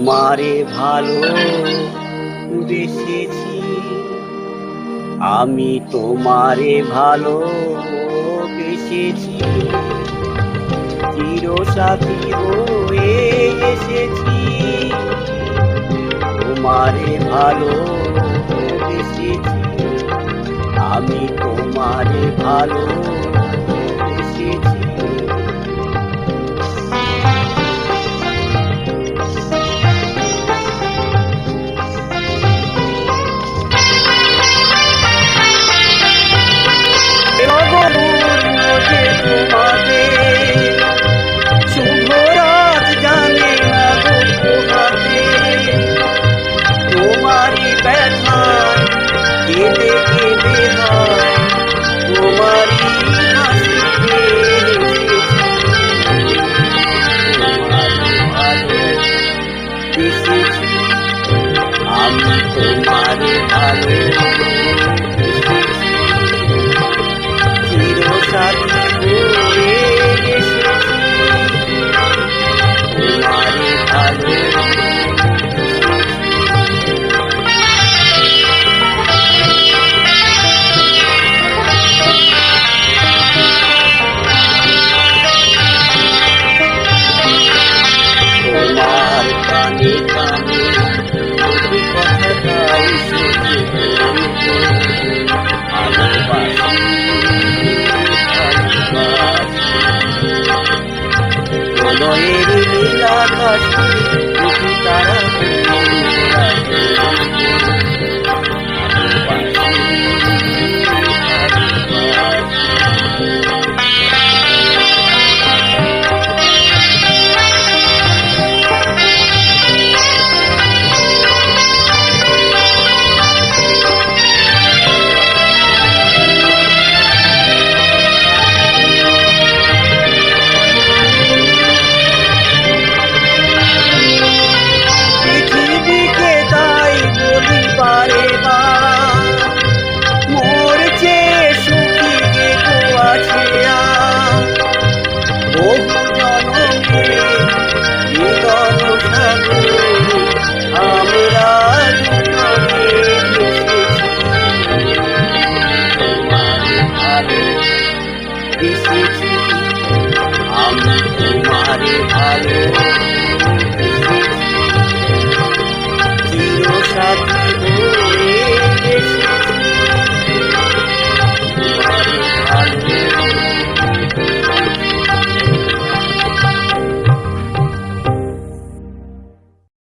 তোমারে ভালো বেসেছি, আমি তোমারে ভালো বেসেছি, চিরসাথী হয়ে এসেছি, তোমারে ভালো বেসেছি, আমি তোমারে ভালো বেসেছি। শুভরাত জানে না গো পোহাতে, তোমারই ব্যথা কেঁদে কেঁদে হয়, তোমারই হাসিতে হেসেছি, তোমারে ভালো বেসেছি, আমি তোমারে ভালো